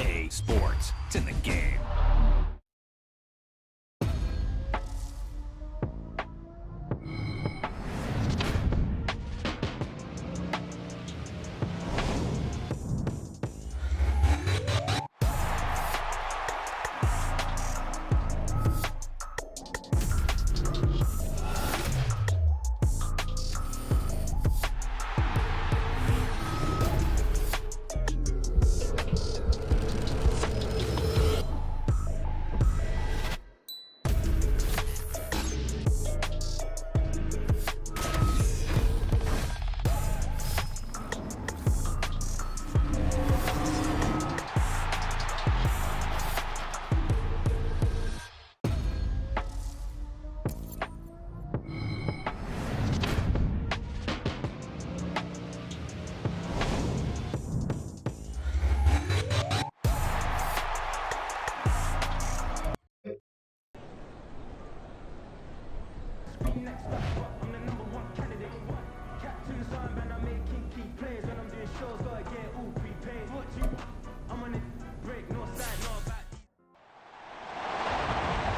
EA Sports. It's in the game.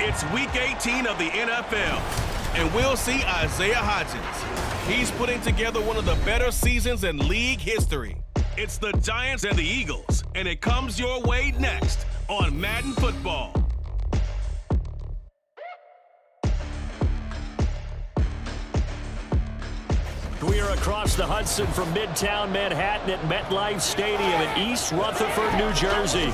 It's Week 18 of the NFL, and we'll see Isaiah Hodgins. He's putting together one of the better seasons in league history. It's the Giants and the Eagles, and it comes your way next on Madden Football. We are across the Hudson from Midtown Manhattan at MetLife Stadium in East Rutherford, New Jersey.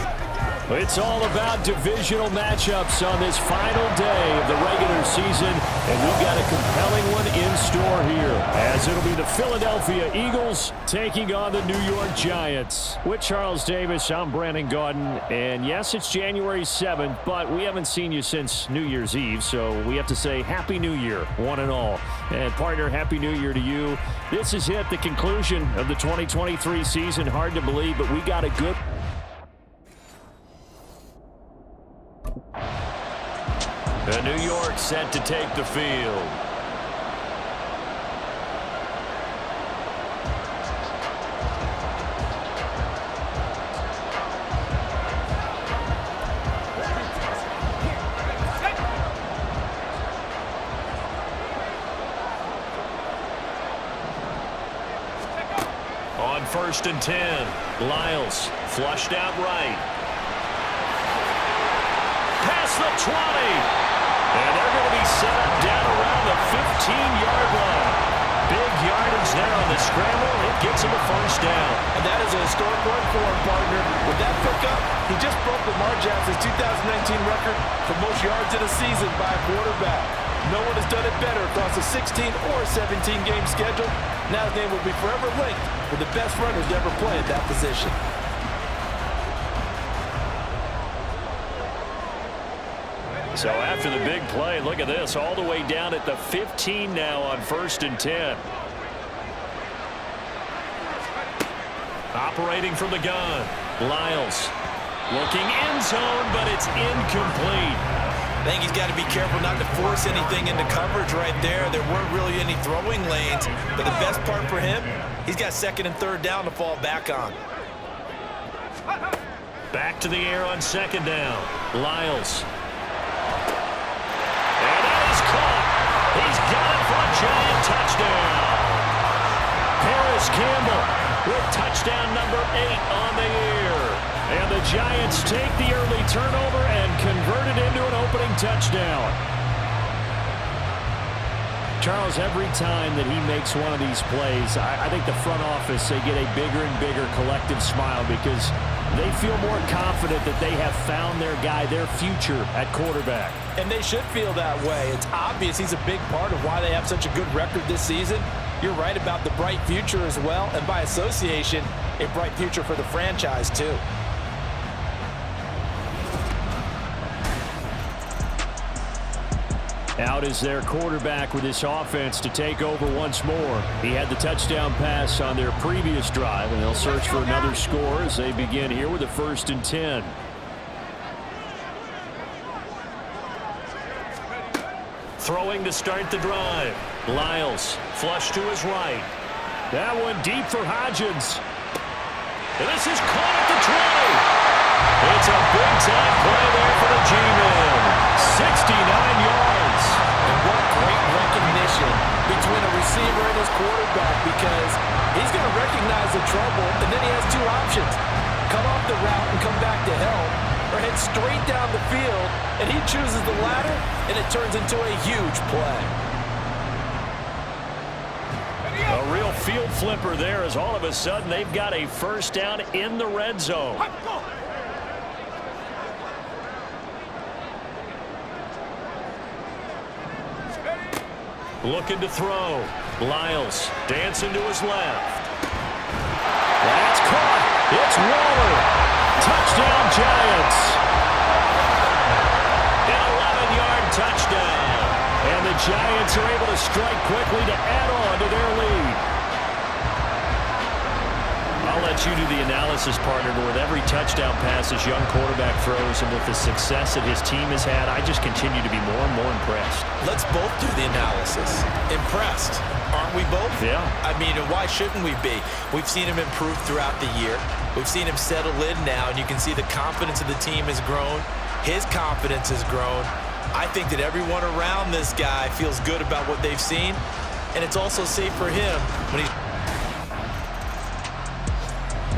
It's all about divisional matchups on this final day of the regular season, and we've got a compelling one in store here, as it'll be the Philadelphia Eagles taking on the New York Giants. With Charles Davis, I'm Brandon Gaudin, and yes, it's January 7th, but we haven't seen you since New Year's Eve, so we have to say Happy New Year, one and all. And partner, Happy New Year to you. This is the conclusion of the 2023 season. Hard to believe, but we got a good... And New York set to take the field. On 1st and 10, Lyles flushed out right. Past the 20. And they're going to be set up down around the 15-yard line. Big yardage there on the scramble. It gets him a first down. And that is a historic one for him, partner. With that pickup, he just broke Lamar Jackson's 2019 record for most yards in a season by a quarterback. No one has done it better across a 16 or 17-game schedule. Now his name will be forever linked with the best runners to ever play at that position. So after the big play, look at this, all the way down at the 15 now on 1st and 10. Operating from the gun, Lyles looking end zone, but it's incomplete. I think he's got to be careful not to force anything into coverage right there. There weren't really any throwing lanes, but the best part for him, he's got 2nd and 3rd down to fall back on. Back to the air on 2nd down, Lyles. He's got it for a giant touchdown. Paris Campbell with touchdown number 8 on the year. And the Giants take the early turnover and convert it into an opening touchdown. Charles, every time that he makes one of these plays, I think the front office, they get a bigger and bigger collective smile because they feel more confident that they have found their guy, their future at quarterback. And they should feel that way. It's obvious he's a big part of why they have such a good record this season. You're right about the bright future as well, and by association, a bright future for the franchise too. Out is their quarterback with this offense to take over once more. He had the touchdown pass on their previous drive, and they'll search for another score as they begin here with a 1st and 10. Throwing to start the drive. Lyles flush to his right. That one deep for Hodgins. And this is caught at the 20. It's a big-time play there for the G-Men. 69 yards. And what great recognition between a receiver and his quarterback, because he's going to recognize the trouble, and then he has two options. Come off the route and come back to help, or head straight down the field, and he chooses the latter, and it turns into a huge play. A real field flipper there, as all of a sudden they've got a first down in the red zone. Looking to throw. Lyles dancing to his left. That's caught. It's Waller. Touchdown, Giants. An 11-yard touchdown. And the Giants are able to strike quickly to add on to their lead. I'll let you do the analysis, partner, but with every touchdown pass his young quarterback throws and with the success that his team has had, I just continue to be more and more impressed. Let's both do the analysis. Impressed. Aren't we both? Yeah. I mean, why shouldn't we be? We've seen him improve throughout the year. We've seen him settle in now, and you can see the confidence of the team has grown. His confidence has grown. I think that everyone around this guy feels good about what they've seen, and it's also safe for him when he's...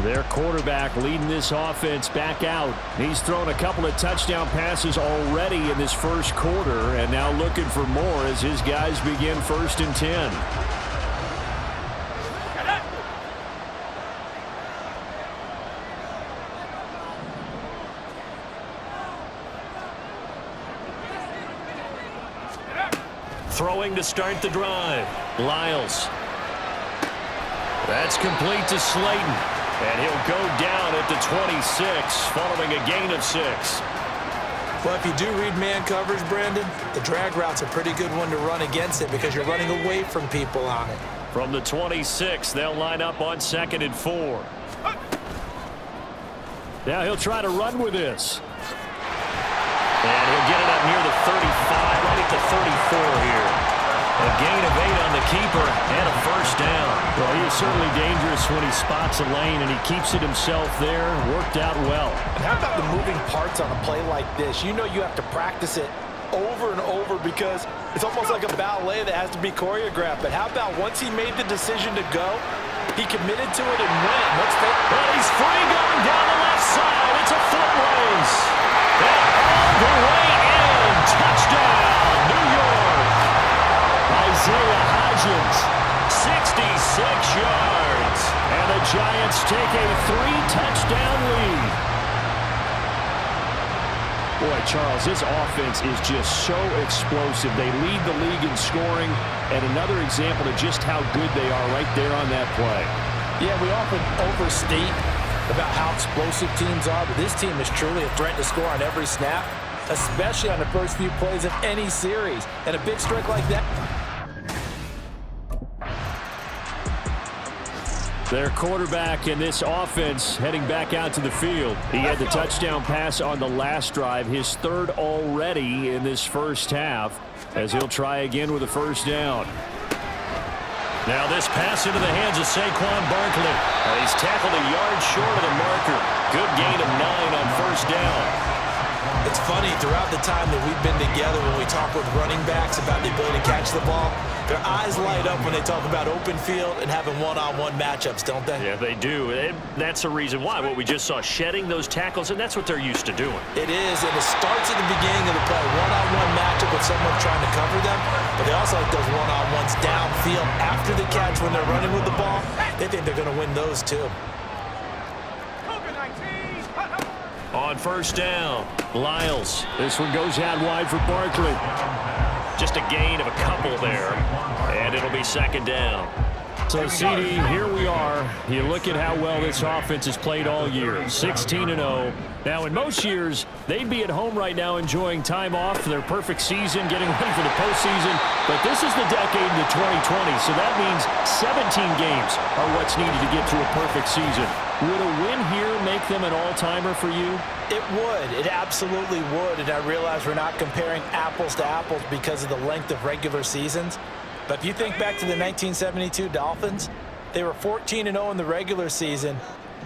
Their quarterback leading this offense back out. He's thrown a couple of touchdown passes already in this first quarter, and now looking for more as his guys begin 1st and 10. Throwing to start the drive. Lyles. That's complete to Slayton. And he'll go down at the 26, following a gain of 6. Well, if you do read man coverage, Brandon, the drag route's a pretty good one to run against it because you're running away from people on it. From the 26, they'll line up on 2nd and 4. Now he'll try to run with this. And he'll get it up near the 35, right at the 34 here. A gain of 8 on the keeper and a first down. Well, he is certainly dangerous when he spots a lane, and he keeps it himself there. Worked out well. And how about the moving parts on a play like this? You know you have to practice it over and over because it's almost like a ballet that has to be choreographed. But how about once he made the decision to go, he committed to it and went. Well, he's free going down the left side. It's a foot race. And all the way in. Touchdown, New York. Isaiah Hodgins, 66 yards. And the Giants take a 3-touchdown lead. Boy, Charles, this offense is just so explosive. They lead the league in scoring, and another example of just how good they are right there on that play. Yeah, we often overstate about how explosive teams are, but this team is truly a threat to score on every snap, especially on the first few plays of any series. And a big strike like that. Their quarterback in this offense heading back out to the field. He had the touchdown pass on the last drive, his 3rd already in this first half, as he'll try again with a first down. Now this pass into the hands of Saquon Barkley. He's tackled a yard short of the marker. Good gain of 9 on first down. It's funny, throughout the time that we've been together, when we talk with running backs about the ability to catch the ball, their eyes light up when they talk about open field and having one-on-one matchups, don't they? Yeah, they do. And that's the reason why. What we just saw, shedding those tackles, and that's what they're used to doing. It is, and it starts at the beginning of the play. One-on-one matchup with someone trying to cover them, but they also like those one-on-ones downfield after the catch when they're running with the ball. They think they're going to win those, too. On first down, Lyles. This one goes out wide for Barkley. Just a gain of a couple there, and it'll be 2nd down. So, CD, here we are. You look at how well this offense has played all year, 16-0. Now, in most years, they'd be at home right now enjoying time off for their perfect season, getting ready for the postseason. But this is the decade of the 2020, so that means 17 games are what's needed to get to a perfect season. Would a win here make them an all-timer for you? It would. It absolutely would. And I realize we're not comparing apples to apples because of the length of regular seasons. But if you think back to the 1972 Dolphins, they were 14-0 in the regular season,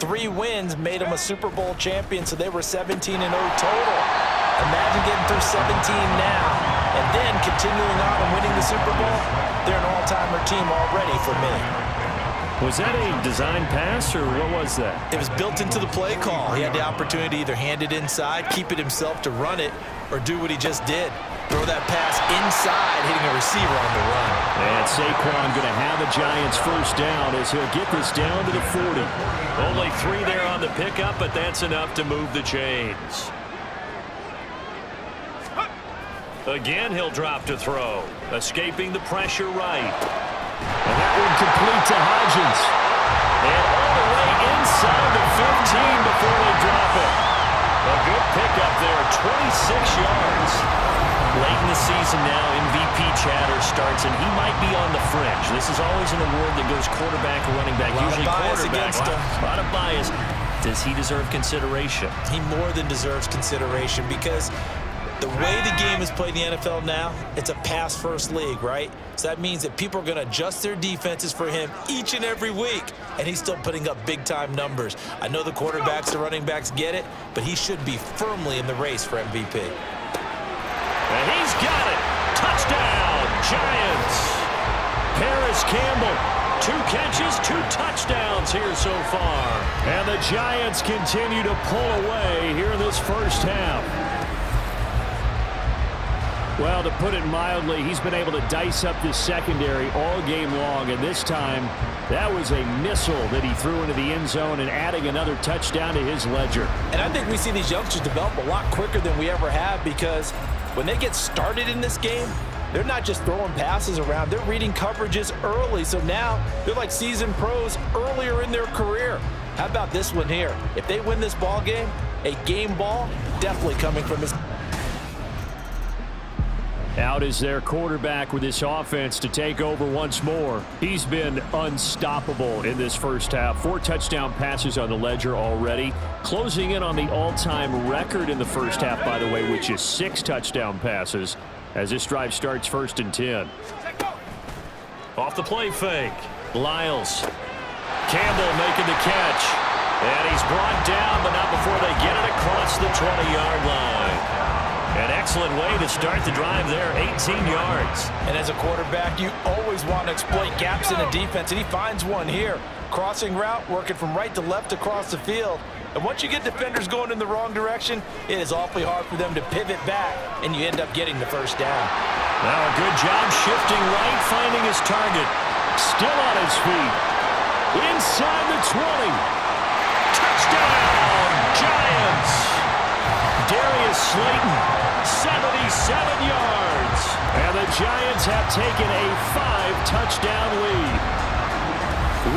3 wins made them a Super Bowl champion, so they were 17-0 total. Imagine getting through 17 now and then continuing on and winning the Super Bowl. They're an all-timer team already for me. Was that a design pass, or what was that? It was built into the play call. He had the opportunity to either hand it inside, keep it himself to run it, or do what he just did. Throw that pass inside, hitting a receiver on the run. And Saquon going to have a Giants first down as he'll get this down to the 40. Only 3 there on the pickup, but that's enough to move the chains. Again, he'll drop to throw, escaping the pressure right. And that one complete to Hodgins. And all the way inside the 15 before they drop it. A good pickup there, 26 yards. Late in the season now, MVP chatter starts, and he might be on the fringe. This is always an award that goes quarterback or running back, usually quarterback. A lot of bias. Does he deserve consideration? He more than deserves consideration because the way the game is played in the NFL now, it's a pass-first league, right? So that means that people are going to adjust their defenses for him each and every week, and he's still putting up big-time numbers. I know the quarterbacks, the running backs get it, but he should be firmly in the race for MVP. And he's got it. Touchdown, Giants. Paris Campbell, 2 catches, 2 touchdowns here so far. And the Giants continue to pull away here in this first half. Well, to put it mildly, he's been able to dice up this secondary all game long, and this time that was a missile that he threw into the end zone and adding another touchdown to his ledger. And I think we see these youngsters develop a lot quicker than we ever have because when they get started in this game, they're not just throwing passes around. They're reading coverages early, so now they're like seasoned pros earlier in their career. How about this one here? If they win this ball game, a game ball definitely coming from his... Out is their quarterback with this offense to take over once more. He's been unstoppable in this first half. 4 touchdown passes on the ledger already. Closing in on the all-time record in the first half, by the way, which is 6 touchdown passes as this drive starts 1st and 10. Off the play fake. Lyles. Campbell making the catch. And he's brought down, but not before they get it across the 20-yard line. An excellent way to start the drive there, 18 yards. And as a quarterback, you always want to exploit gaps in the defense, and he finds one here. Crossing route, working from right to left across the field. And once you get defenders going in the wrong direction, it is awfully hard for them to pivot back, and you end up getting the first down. Now a good job shifting right, finding his target. Still on his feet. Inside the 20. Touchdown, Giants! Darius Slayton, 77 yards. And the Giants have taken a 5-touchdown lead.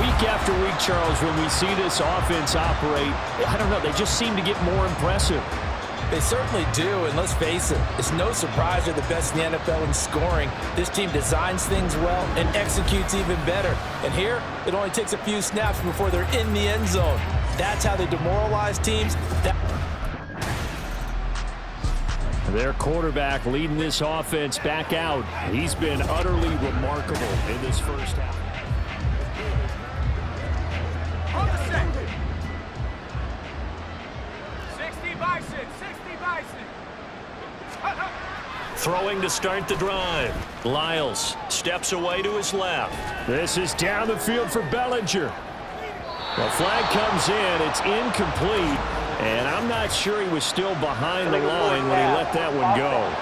Week after week, Charles, when we see this offense operate, I don't know, they just seem to get more impressive. They certainly do, and let's face it, it's no surprise they're the best in the NFL in scoring. This team designs things well and executes even better. And here, it only takes a few snaps before they're in the end zone. That's how they demoralize teams. Their quarterback leading this offense back out. He's been utterly remarkable in this first half. On the set. 60 Bison, 60 Bison. Throwing to start the drive. Lyles steps away to his left. This is down the field for Bellinger. The flag comes in. It's incomplete. And I'm not sure he was still behind the line when he let that one go.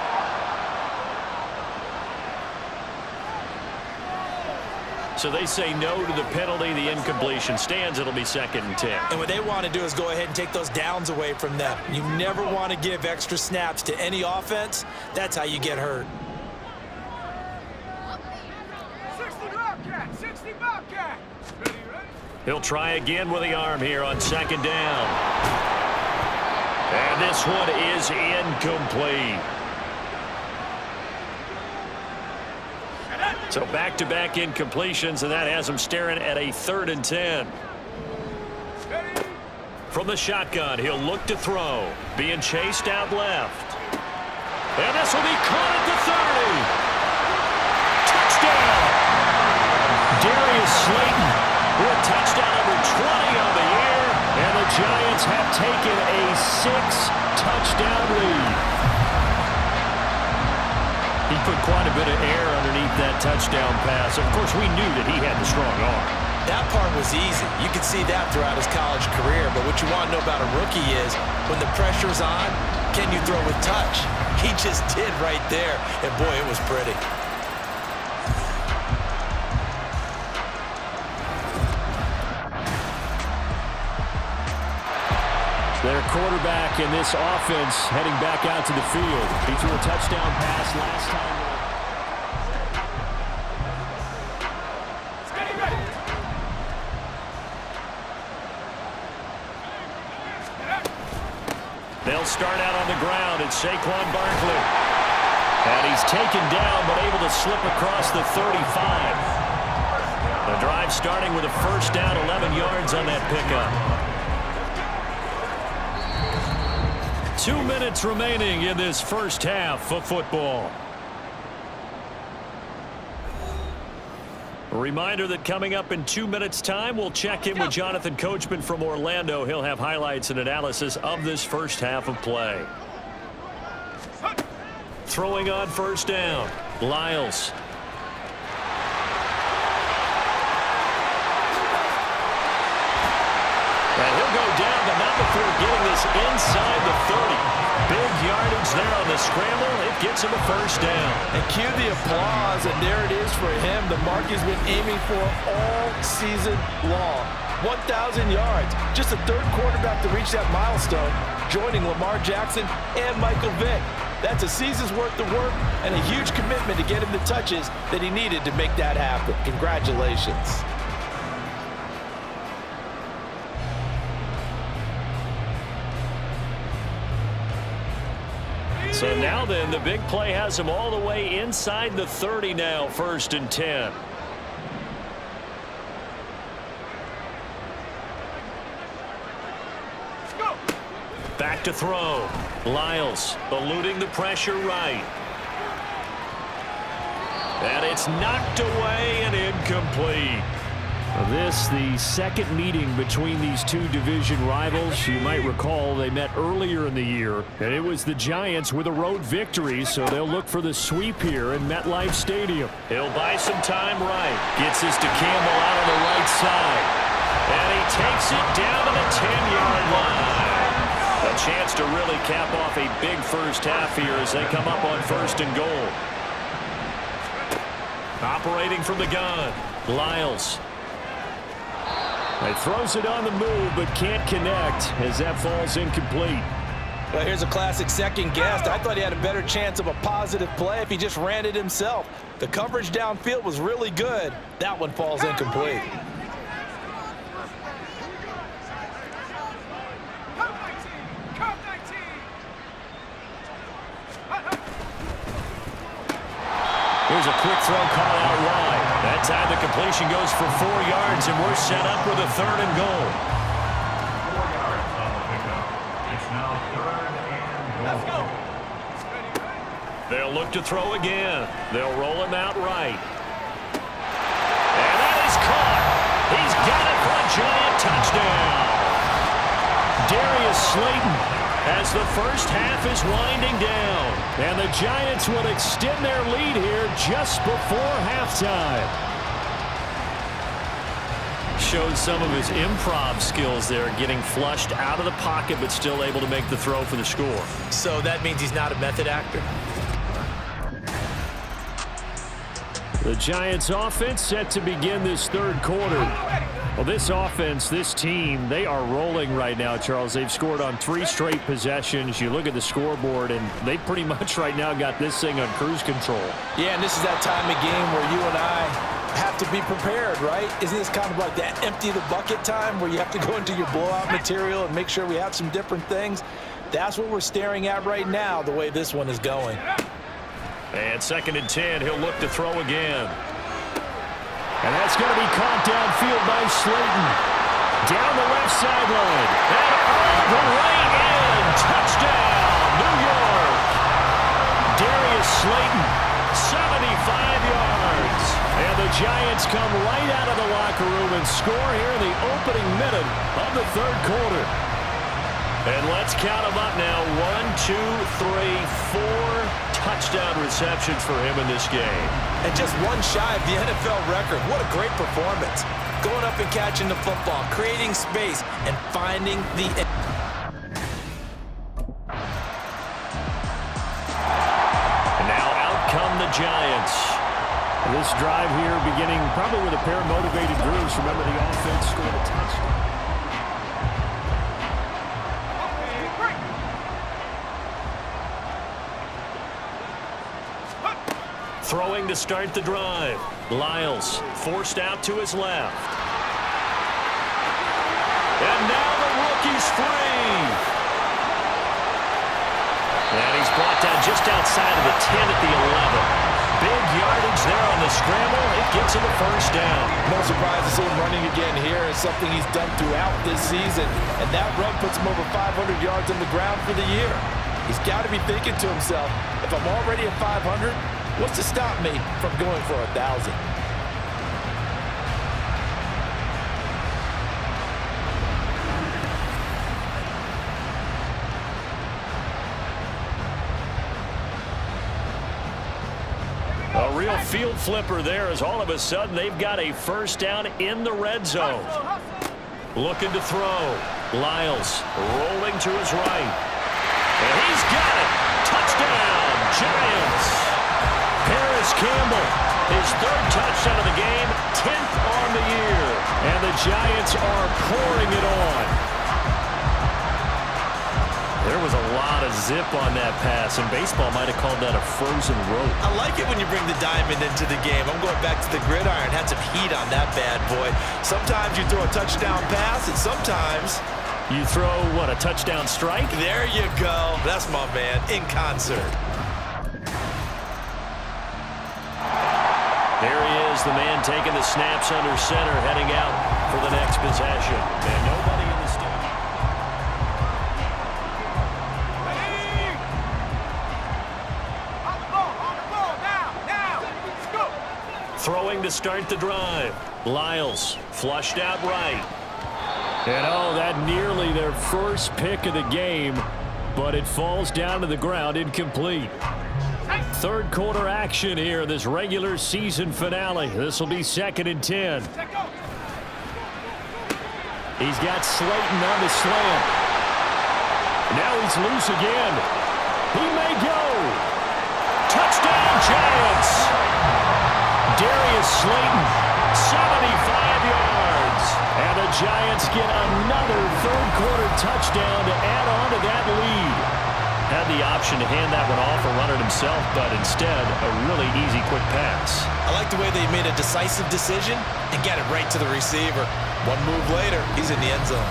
So they say no to the penalty. The incompletion stands. It'll be 2nd and 10. And what they want to do is go ahead and take those downs away from them. You never want to give extra snaps to any offense. That's how you get hurt. 60 Bobcat, 60 Bobcat. Ready? He'll try again with the arm here on 2nd down. And this one is incomplete. So back-to-back incompletions, and that has him staring at a 3rd and 10. From the shotgun, he'll look to throw. Being chased out left. And this will be caught at the 30. Touchdown! Darius Slayton with touchdown number 20 on the year. Giants have taken a 6-touchdown lead. He put quite a bit of air underneath that touchdown pass. Of course, we knew that he had the strong arm. That part was easy. You could see that throughout his college career. But what you want to know about a rookie is when the pressure's on, can you throw with touch? He just did right there. And, boy, it was pretty. Their quarterback in this offense heading back out to the field. He threw a touchdown pass last time. They'll start out on the ground. It's Saquon Barkley. And he's taken down but able to slip across the 35. The drive starting with a first down, 11 yards on that pickup. 2 minutes remaining in this first half of football. A reminder that coming up in 2 minutes' time, we'll check in with Jonathan Coachman from Orlando. He'll have highlights and analysis of this first half of play. Throwing on first down, Lyles. And he'll go down, but not before getting this inside the 30. Big yardage there on the scramble. It gets him a first down. And cue the applause, and there it is for him. The mark he's been aiming for all season long. 1,000 yards. Just the third quarterback to reach that milestone, joining Lamar Jackson and Michael Vick. That's a season's worth of work and a huge commitment to get him the touches that he needed to make that happen. Congratulations. So now then, the big play has him all the way inside the 30 now, 1st and 10. Back to throw. Lyles eluding the pressure right. And it's knocked away and incomplete. This, the second meeting between these two division rivals. You might recall they met earlier in the year, and it was the Giants with a road victory, so they'll look for the sweep here in MetLife Stadium. He'll buy some time right. Gets this to Campbell out on the right side. And he takes it down to the 10-yard line. A chance to really cap off a big first half here as they come up on 1st and goal. Operating from the gun, Lyles. He throws it on the move, but can't connect as that falls incomplete. Well, here's a classic second guess. I thought he had a better chance of a positive play if he just ran it himself. The coverage downfield was really good. That one falls incomplete. Here's a quick throw call out wide. That time the completion goes for 4 yards, and we're set up with a 3rd and goal. 4 yards on the pickup. It's now 3rd and goal. Let's go. They'll look to throw again. They'll roll him out right. And that is caught. He's got it for a giant touchdown. Darius Slayton as the first half is winding down. And the Giants will extend their lead here just before halftime. Showed some of his improv skills there, getting flushed out of the pocket but still able to make the throw for the score. So that means he's not a method actor? The Giants offense set to begin this 3rd quarter. Well, this offense, this team, they are rolling right now, Charles. They've scored on 3 straight possessions. You look at the scoreboard, and they pretty much right now got this thing on cruise control. Yeah, and this is that time of game where you and I have to be prepared, right? Isn't this kind of like that empty the bucket time where you have to go into your blowout material and make sure we have some different things? That's what we're staring at right now, the way this one is going. And 2nd and 10, he'll look to throw again. And that's going to be caught downfield by Slayton. Down the left sideline. And all the way in. Touchdown, New York. Darius Slayton, 75 yards. And the Giants come right out of the locker room and score here in the opening minute of the 3rd quarter. And let's count them up now. 1, 2, 3, 4 touchdown receptions for him in this game. And just one shy of the NFL record. What a great performance. Going up and catching the football, creating space, and finding the... And now out come the Giants. This drive here beginning probably with a pair of motivated groups. Remember, the offense scored a touchdown. Throwing to start the drive. Lyles forced out to his left. And now the rookie's free. And he's brought down just outside of the 10 at the 11. Big yardage there on the scramble. It gets him a first down. No surprise to see him running again here. It's something he's done throughout this season. And that run puts him over 500 yards on the ground for the year. He's got to be thinking to himself, if I'm already at 500, what's to stop me from going for 1,000? A real field flipper there as all of a sudden they've got a first down in the red zone. Looking to throw. Lyles rolling to his right. And he's got it. Touchdown, Giants. Paris Campbell, his third touchdown of the game, 10th on the year. And the Giants are pouring it on. There was a lot of zip on that pass, and baseball might have called that a frozen rope. I like it when you bring the diamond into the game. I'm going back to the gridiron. Had some heat on that bad boy. Sometimes you throw a touchdown pass, and sometimes you throw, what, a touchdown strike? There you go. That's my man, in concert. There he is, the man taking the snaps under center, heading out for the next possession. And nobody in the stadium. Throwing to start the drive. Lyles flushed out right. And oh, that nearly their first pick of the game, but it falls down to the ground incomplete. Third quarter action here, this regular season finale. This will be 2nd and 10. He's got Slayton on the slant. Now he's loose again. He may go. Touchdown, Giants. Darius Slayton, 75 yards. And the Giants get another third quarter touchdown to add on to that lead. Had the option to hand that one off or run it himself, but instead a really easy quick pass. I like the way they made a decisive decision and get it right to the receiver. One move later, he's in the end zone.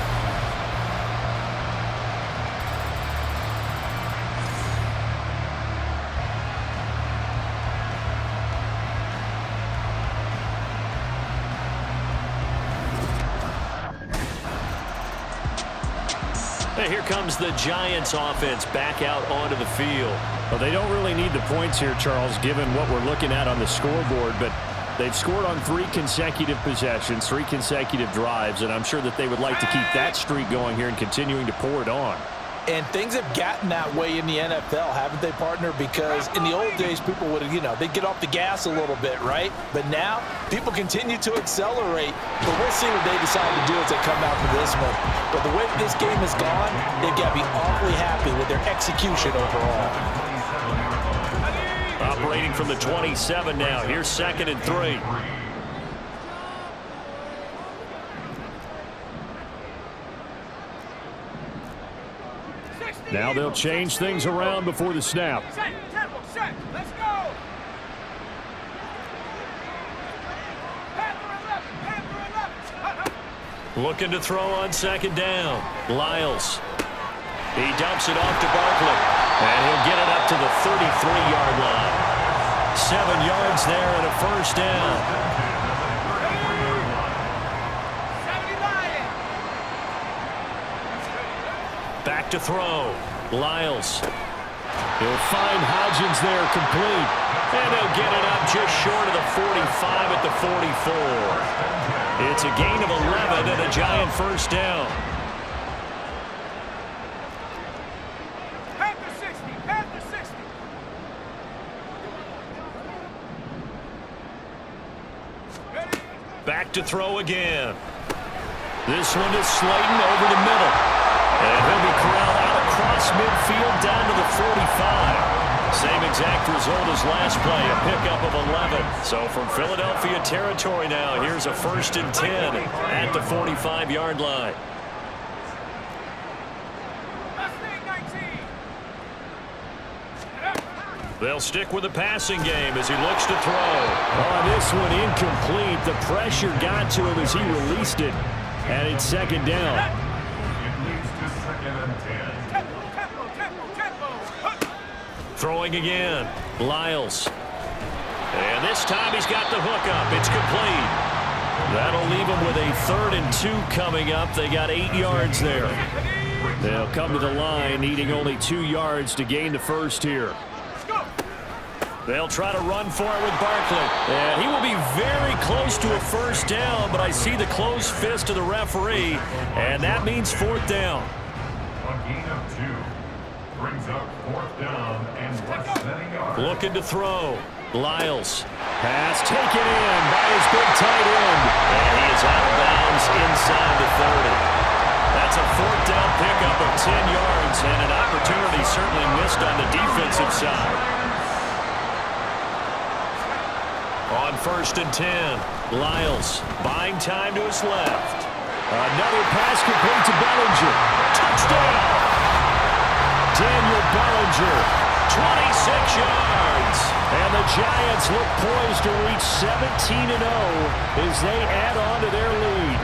Here comes the Giants offense back out onto the field. Well, they don't really need the points here, Charles, given what we're looking at on the scoreboard, but they've scored on 3 consecutive possessions, 3 consecutive drives, and I'm sure that they would like to keep that streak going here and continuing to pour it on. And things have gotten that way in the NFL, haven't they, partner? Because in the old days, people would, they'd get off the gas a little bit, right? But now, people continue to accelerate. But we'll see what they decide to do as they come out for this one. But the way this game has gone, they've got to be awfully happy with their execution overall. Operating from the 27 now. Here's 2nd and 3. Now they'll change things around before the snap. Set, tempo, set, let's go! Panther 11. Looking to throw on 2nd down. Lyles. He dumps it off to Barkley. And he'll get it up to the 33-yard line. 7 yards there and a first down. Back to throw. Lyles. He'll find Hodgins there complete. And he'll get it up just short of the 45 at the 44. It's a gain of 11 and a Giant first down. Back to throw again. This one is Slayton over the middle. And he'll be corralled out across midfield down to the 45. Same exact result as last play, a pickup of 11. So from Philadelphia territory now, here's a 1st and 10 at the 45-yard line. They'll stick with the passing game as he looks to throw. Oh, this one incomplete. The pressure got to him as he released it. And it's 2nd down. It leads to 2nd and 10. Throwing again. Lyles. And this time he's got the hook up. It's complete. That'll leave him with a 3rd and 2 coming up. They got 8 yards there. They'll come to the line needing only 2 yards to gain the first here. They'll try to run for it with Barkley. And he will be very close to a 1st down, but I see the closed fist of the referee, and that means 4th down. A gain of 2 brings up 4th down and less than a yard. Looking to throw. Lyles. Pass taken in by his big tight end. And he is out of bounds inside the 30. That's a 4th down pickup of 10 yards, and an opportunity certainly missed on the defensive side. On 1st and 10, Lyles buying time to his left. Another pass complete to Bellinger. Touchdown! Daniel Bellinger, 26 yards. And the Giants look poised to reach 17-0 as they add on to their lead.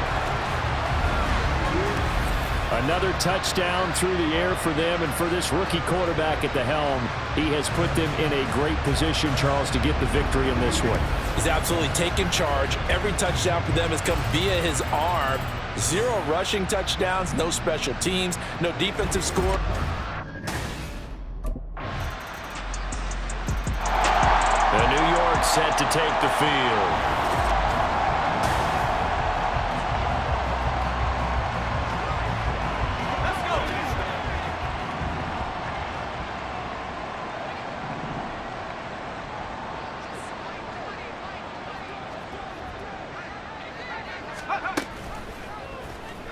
Another touchdown through the air for them, and for this rookie quarterback at the helm, he has put them in a great position, Charles, to get the victory in this one. He's absolutely taken charge. Every touchdown for them has come via his arm. 0 rushing touchdowns, no special teams, no defensive score. The New York set to take the field.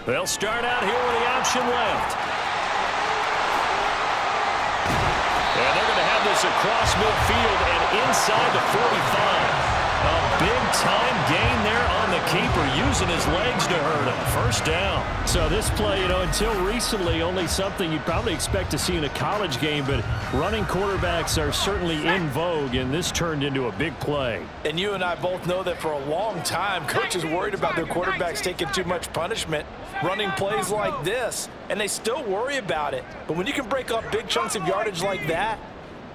They'll start out here with the option left. And they're going to have this across midfield and inside the 45. A big-time gain there on the keeper, using his legs to hurt him. 1st down. So this play, until recently, only something you'd probably expect to see in a college game, but running quarterbacks are certainly in vogue, and this turned into a big play. And you and I both know that for a long time, coaches worried about their quarterbacks taking too much punishment, running plays like this, and they still worry about it. But when you can break up big chunks of yardage like that,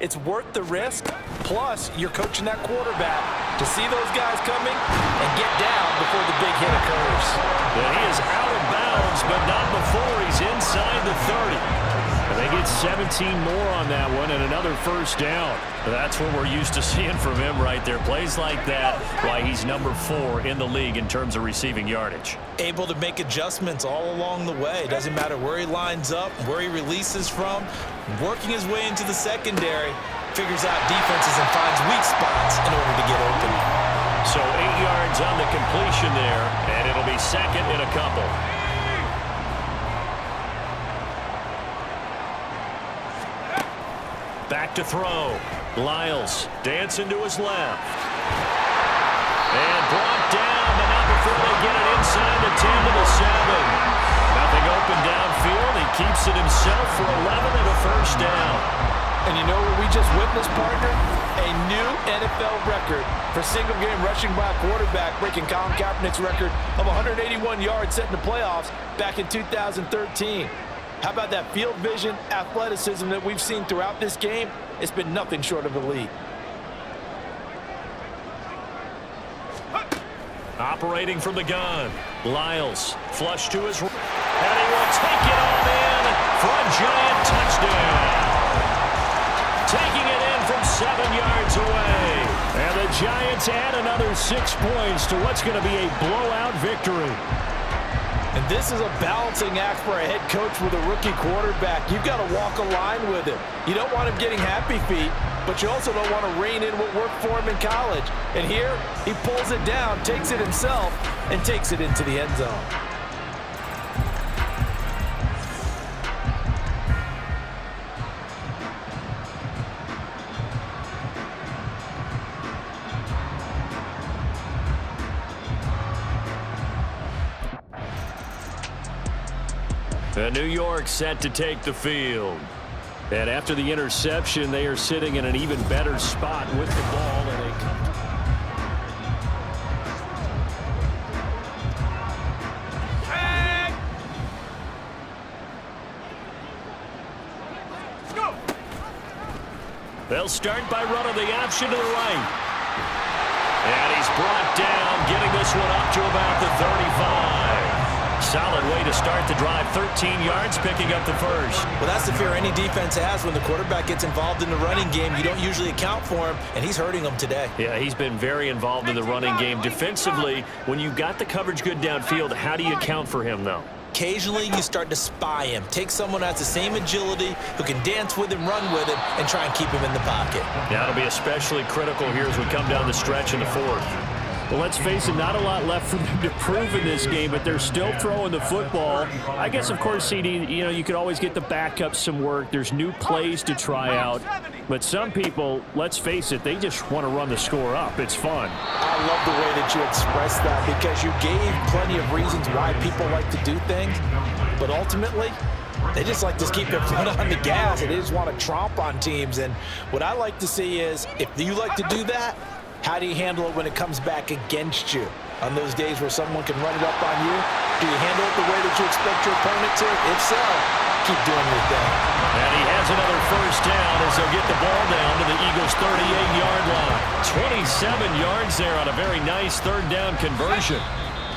it's worth the risk. Plus, you're coaching that quarterback to see those guys coming and get down before the big hit occurs. And he is out of bounds, but not before he's inside the 30. And they get 17 more on that one and another 1st down. That's what we're used to seeing from him right there. Plays like that, why he's number 4 in the league in terms of receiving yardage. Able to make adjustments all along the way. Doesn't matter where he lines up, where he releases from. Working his way into the secondary, figures out defenses and finds weak spots in order to get open. So 8 yards on the completion there, and it'll be 2nd and a couple. Back to throw. Lyles dancing to his left. And brought down, but not before they get it inside the 10 to the 7. Nothing open downfield. He keeps it himself for 11 and a 1st down. And you know what we just witnessed, partner? A new NFL record for single-game rushing by a quarterback, breaking Colin Kaepernick's record of 181 yards set in the playoffs back in 2013. How about that field vision, athleticism that we've seen throughout this game? It's been nothing short of elite. Operating from the gun, Lyles flush to his right, and he will take it on in for a giant touchdown. Taking it in from 7 yards away. And the Giants add another 6 points to what's going to be a blowout victory. And this is a balancing act for a head coach with a rookie quarterback. You've got to walk a line with him. You don't want him getting happy feet, but you also don't want to rein in what worked for him in college. And here, he pulls it down, takes it himself, and takes it into the end zone. New York set to take the field. And after the interception, they are sitting in an even better spot with the ball. And they come They'll start by running the option to the right. And he's brought down, getting this one up to about the 35. Solid way to start the drive. 13 yards, picking up the first. Well, that's the fear any defense has when the quarterback gets involved in the running game. You don't usually account for him, and he's hurting them today. Yeah, he's been very involved in the running game. Defensively, when you've got the coverage good downfield, how do you account for him, though? Occasionally, you start to spy him. Take someone who has the same agility, who can dance with him, run with him, and try and keep him in the pocket. That'll be especially critical here as we come down the stretch in the fourth. Well, let's face it, not a lot left for them to prove in this game, but they're still throwing the football. I guess, of course, CD, you could always get the backups some work. There's new plays to try out. But some people, let's face it, they just want to run the score up. It's fun. I love the way that you expressed that because you gave plenty of reasons why people like to do things. But ultimately, they just like to keep their foot on the gas, and they just want to tromp on teams. And what I like to see is, if you like to do that, how do you handle it when it comes back against you? On those days where someone can run it up on you, do you handle it the way that you expect your opponent to? If so, keep doing your thing. And he has another first down as they'll get the ball down to the Eagles' 38-yard line. 27 yards there on a very nice third down conversion.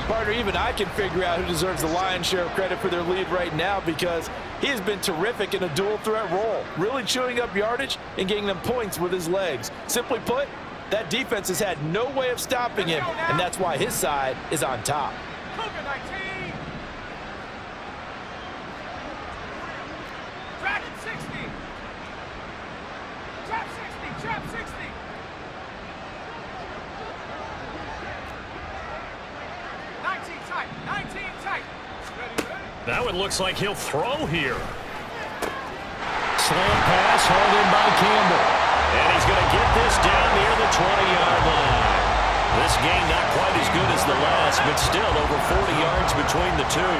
Partner, even I can figure out who deserves the lion's share of credit for their lead right now because he has been terrific in a dual threat role, really chewing up yardage and getting them points with his legs. Simply put, that defense has had no way of stopping him, and that's why his side is on top. Cougar 19. Dragon 60. Trap 60. Trap 60. 19 tight. 19 tight. Ready, ready. That one looks like he'll throw here. Slant pass hauled in by Campbell. And he's going to get this down near the 20-yard line. This game not quite as good as the last, but still over 40 yards between the two.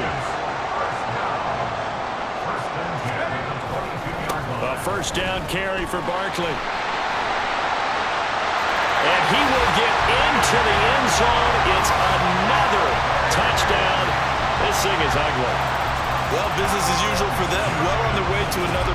A first down carry for Barkley. And he will get into the end zone. It's another touchdown. This thing is ugly. Well, business as usual for them. Well on their way to another.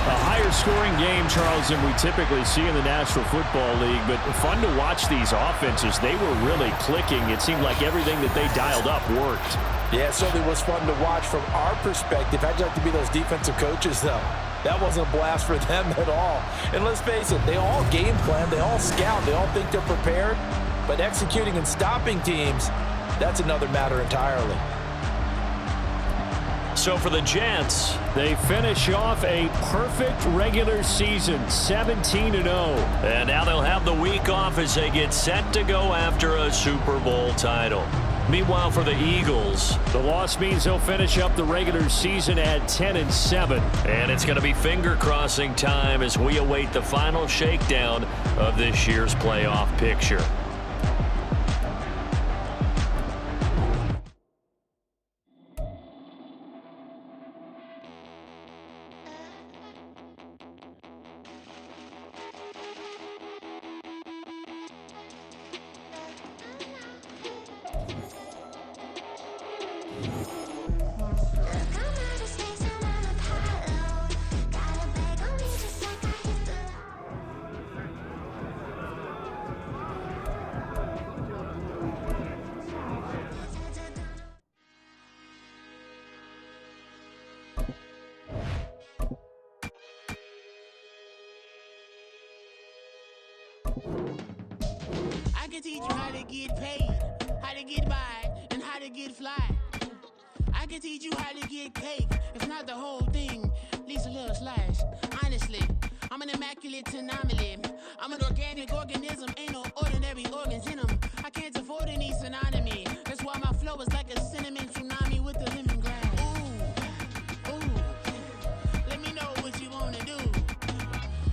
A higher scoring game, Charles, than we typically see in the National Football League, but fun to watch these offenses. They were really clicking. It seemed like everything that they dialed up worked. Yeah, it certainly was fun to watch from our perspective. How'd you like to be those defensive coaches, though? That wasn't a blast for them at all. And let's face it, they all game plan, they all scout, they all think they're prepared, but executing and stopping teams, that's another matter entirely. So for the Jets, they finish off a perfect regular season, 17-0. And now they'll have the week off as they get set to go after a Super Bowl title. Meanwhile, for the Eagles, the loss means they'll finish up the regular season at 10-7. And it's going to be finger-crossing time as we await the final shakedown of this year's playoff picture. I can teach you how to get paid, how to get by, and how to get fly. I can teach you how to get cake. If not the whole thing, at least a little slice. Honestly, I'm an immaculate anomaly. I'm an organic organism, ain't no ordinary organs in them. I can't afford any synonymy. That's why my flow is like a cinnamon tsunami with the lemongrass. Ooh, ooh. Let me know what you wanna do.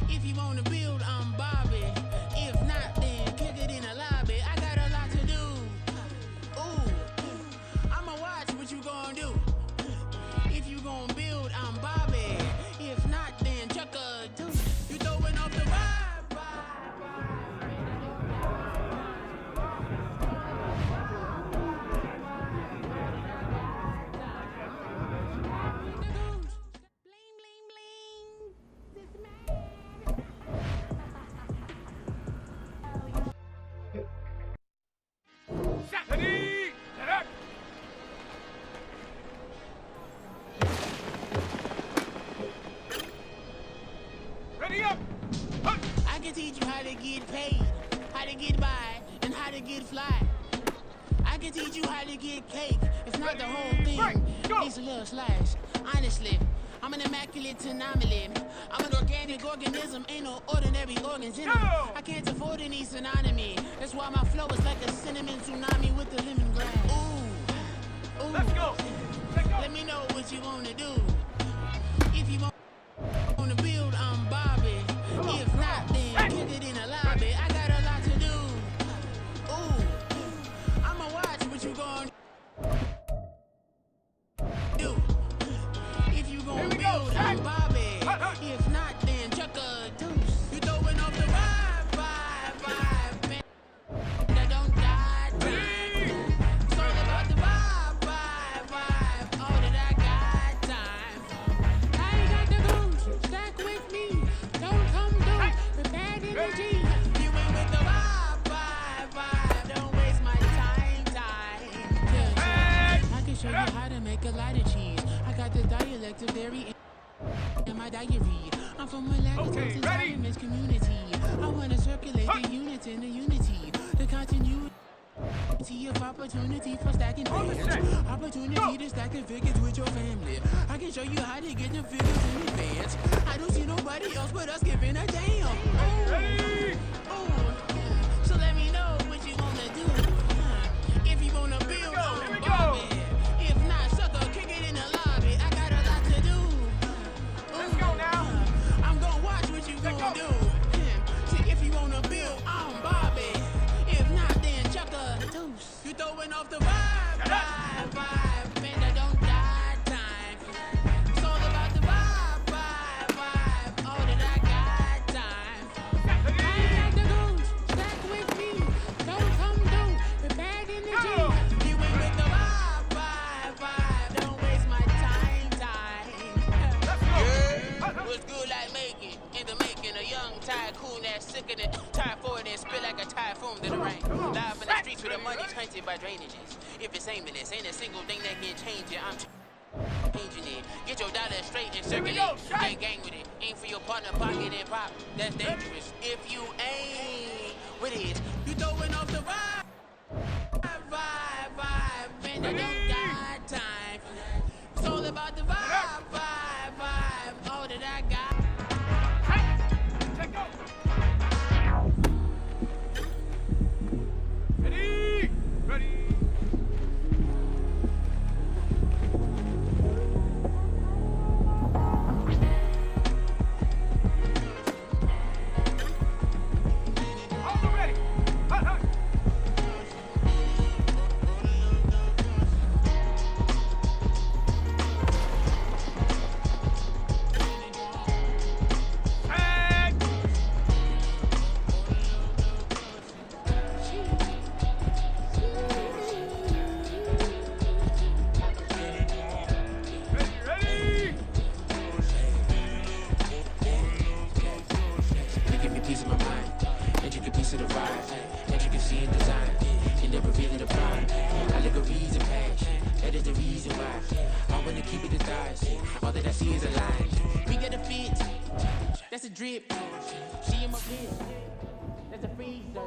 If you wanna build, I'm Bobby. If not, then kick it in the lobby. I got a lot to do. Ooh, I'ma watch what you gonna do. If you gonna build, I'm Bobby. If not, then chuck a deuce. You throwing off the vibe. Bling, bling, bling. This man. Ready? Set up. Ready up. Hunt. I can teach you how to get paid, how to get by, and how to get fly. I can teach you how to get cake. It's not the whole thing, at least a little slice. Honestly, I'm an immaculate anomaly. I'm an organic organism, ain't no ordinary organs in them. I can't afford any synonymy. That's why my flow is like a cinnamon tsunami with the lemongrass. Ooh, ooh. Let's go. Let's go. Let me know what you wanna do. If you wanna build, I'm Bobby. If not, then kick it in the lobby. I got a lot to do. Ooh, I'ma watch what you gonna do. If you gonna build, I'm Bobby. If not, then chuck a deuce. You throwing off the vibe, man. That don't die. It's all about the vibe. All that I got time. I ain't got the goose. Stack with me. Don't come through with bad energy. You ain't with the vibe. Don't waste my time. Yeah. I can show you how to make a lot of cheese. I got the dialect of dairy in my diary. I'm from a lactose intolerance community. I wanna circulate the units in the unity, the continuity of opportunity for stacking figures. Opportunity to stack the figures with your family. I can show you how to get the figures in advance. I don't see nobody else but us giving a damn. Ooh. So let me know what you wanna do. If you wanna build, I'm Bobby. If not, sucker, kick it in the lobby. I got a lot to do. Let's go now. I'm gonna watch what you gonna do. See, if you wanna build, I'm Bobby. If not, then chuck a deuce. You throwing off the vibe. Man, that don't die time. It's all about the vibe. All that I got time. I ain't got the goose. Stack with me. Don't come through with bad energy. You ain't with the vibe. Don't waste my time. What's good like making? In the making, a young tycoon that's sick of it. Tired for it and spit like a typhoon to the rain. Live in the streets where the money's hunted by drainages. If it's aimless, ain't a single thing that can change it. I'm changing it. Get your dollar straight and circulate. Gang with it. Aim for your partner, pocket and pop. That's dangerous. If you ain't with it, you throwing off the vibe. Man, I don't got time. It's all about the vibe. All that I got. Check go. Ready? Ready. Also ready. Hunt. That's a drip. She in my pit. That's a freezer.